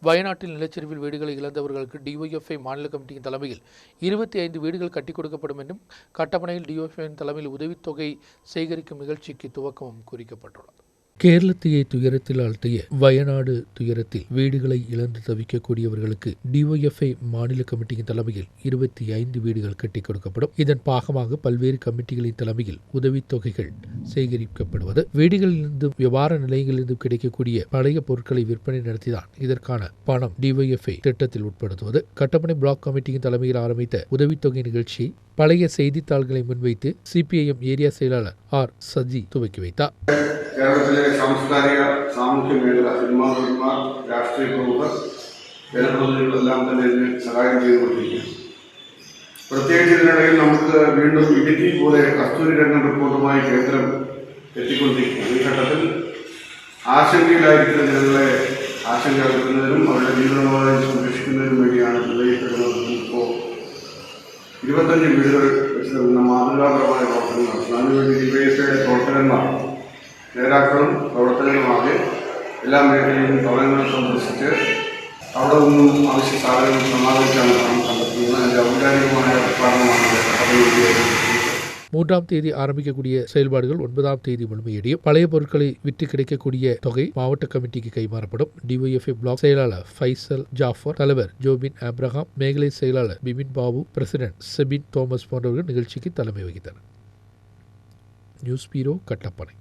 வயநாட்டில் நிலச்சரிவில் வீடுகளை இழந்தவர்களுக்கு டிஒய்எஃப்ஐ மாநில கமிட்டியின் தலைமையில் 25 வீடுகள் கட்டிக் கொடுக்கப்படும் என்றும் கட்டப்பனையில் டிஒய்எஃப்ஐயின் தலைமையில் உதவித்தொகை சேகரிக்கும் நிகழ்ச்சிக்கு துவக்கமும் குறிக்கப்பட்டுள்ளது. கேரளத்தையே துயரத்தில் ஆழ்த்திய வயநாடு துயரத்தில் வீடுகளை இழந்து தவிக்கக்கூடியவர்களுக்கு டிஒய்எஃப்ஐ மாநில கமிட்டியின் தலைமையில் 25 வீடுகள் கட்டிக் கொடுக்கப்படும். இதன் பாகமாக பல்வேறு கமிட்டிகளின் தலைமையில் உதவித்தொகைகள் சேகரிக்கப்படுவது, வீடுகளிலிருந்தும் வியாபார நிலையங்களிலிருந்தும் கிடைக்கக்கூடிய பழைய பொருட்களை விற்பனை நடத்திதான் இதற்கான பணம் டிஒய்எஃப்ஐ திட்டத்தில் உட்படுத்துவது. கட்டப்பனை பிளாக் கமிட்டியின் தலைமையில் ஆரம்பித்த உதவித்தொகை நிகழ்ச்சியை பழைய செய்தித்தாள்களை முன்வைத்து சிபிஐஎம் ஏரியா செயலாளர் ஆர் சஜி துவக்கி வைத்தார். കേരളത്തിലെ സാംസ്കാരിക സാമൂഹ്യ മേഖല, സിനിമാ രാഷ്ട്രീയ പ്രമുഖർ, ജനപ്രതിനിധികളെല്ലാം തന്നെ ഇതിന് സഹായം ചെയ്തുകൊണ്ടിരിക്കുകയാണ്. പ്രത്യേകിച്ച് ഇതിനിടയിൽ നമുക്ക് വീണ്ടും ഇടുക്കി പോലെ കസ്തൂരി രംഗം റിപ്പോർട്ടുമായി കേന്ദ്രം എത്തിക്കൊണ്ടിരിക്കുകയാണ്. ഈ ഘട്ടത്തിൽ ആശങ്കയിലായിരിക്കുന്ന ജനങ്ങളെ ആശങ്ക അകറ്റുന്നതിനും അവരുടെ ജീവനോപാധി സംരക്ഷിക്കുന്നതിനും വേണ്ടിയാണ് നിർദ്ദേശിക്കുന്നത്. ഇപ്പോൾ 25 വീടുകൾ വെച്ച് മാതൃകാപരമായ പ്രവർത്തനം നടത്തുന്നു. അതിനുവേണ്ടി ഡിവൈഎഫ്ഐയുടെ പ്രവർത്തകന്മാർ, നേതാക്കളും പ്രവർത്തകരുമാകെ എല്ലാ മേഖലയിലും ഭവനങ്ങൾ സന്ദർശിച്ച് അവിടെ നിന്നും ആവശ്യ സാധനങ്ങൾ സമാധാനിച്ചാണ് പണം കണ്ടെത്തുന്നത്. അതിൻ്റെ ഔപചാരികമായ ഉദ്ഘാടനമാണ്. 3ஆம் தேதி ஆரம்பிக்கக்கூடிய செயல்பாடுகள் 9ஆம் தேதி முழுமையடையும். பழைய பொருட்களை விற்று கிடைக்கக்கூடிய தொகை மாவட்ட கமிட்டிக்கு கைமாறப்படும். டிஒய்எஃப்ஐ பிளாக் செயலாளர் ஃபைசல் ஜாஃபர், தலைவர் ஜோபின் ஆப்ரஹாம், மேகலை செயலாளர் பிபின் பாபு, பிரசிடென்ட் செபின் தோமஸ் போன்றவர்கள் நிகழ்ச்சிக்கு தலைமை வகித்தனர். நியூஸ் பீரோ, கட்டப்பனை.